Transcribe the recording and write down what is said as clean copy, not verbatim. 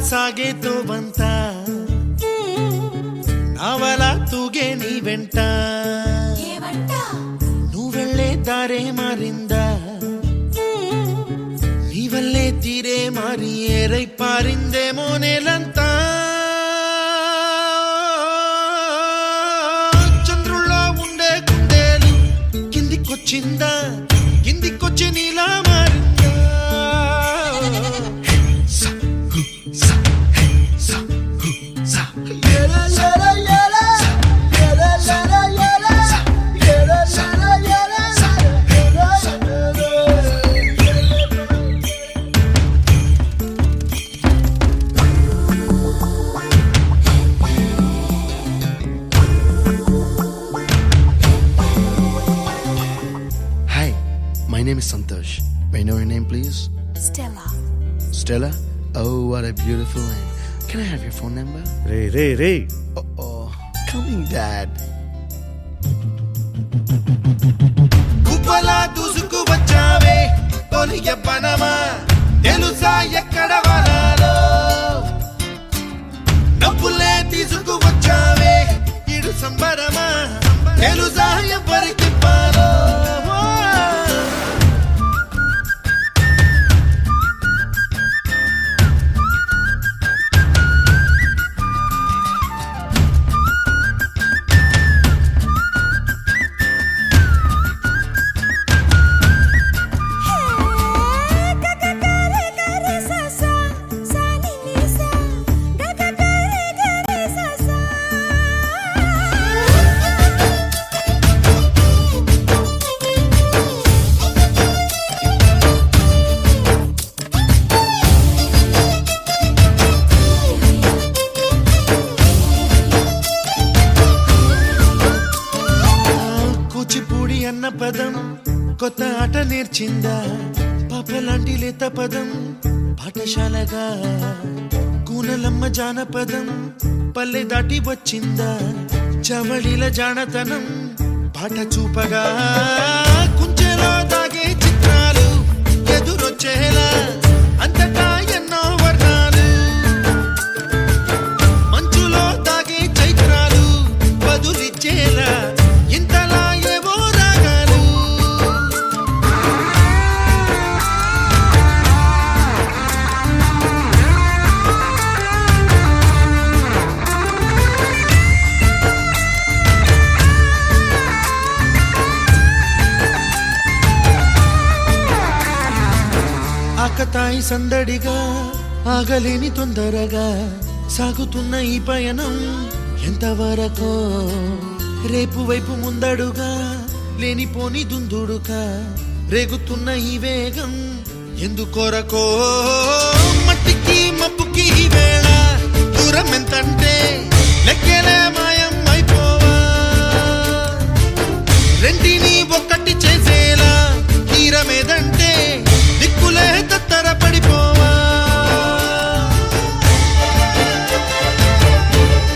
ಸಾಗೇತೋ ಬಂತ ನಾವಲ ತೂಗೆ ನೀ వెంట నువ్వెళ్ళే దారే మారింద నీ వల్లే తీరే మారి ఏరై పారిందేమో నేలంతా చంద్రుల్లో ఉండే గుండెలు కిందికొచ్చిందా కిందికొచ్చి నీలా మారిందా My name is Santosh. May I know your name, please? Stella. Stella? Oh, what a beautiful name. Can I have your phone number? Ray Oh, coming, Dad. కుప్పలా దూసుకు వచ్చావే తొలి యవ్వనమా తెలుసా ఎక్కడ వనాలో నవ్వులే తీసుకు వచ్చావే ఇడు సంబరమా తెలుసా ఎవరికి పాలో కూచిపూడి అన్న పదం కొత్త ఆట నేర్చిందా పాపలాంటి లేత పదం పాఠశాలగా కూనలమ్మ జానపదం పల్లె దాటి వచ్చిందా చవళిల జానతనం పాట చూపగా కుంచెలో దాగే చిత్రాలు ఎదురొచ్చేలా అంతటా ఎన్నో వర్ణాలు మంచులో దాగే చైత్రాలు బదులిచ్చేలా ఇంతలా ఏవో రాగాలు ఆకతాయి సందడిగా ఆగలేని తొందరగా సాగుతున్న ఈ పయనం ఎంతవరకో రేపు వైపు ముందడుగా లేనిపోని దుందుడుగా రేగుతున్న ఈ వేగం ఎందుకొరకో మట్టికి మబ్బుకి ఈ వేళ దూరం ఎంతంటే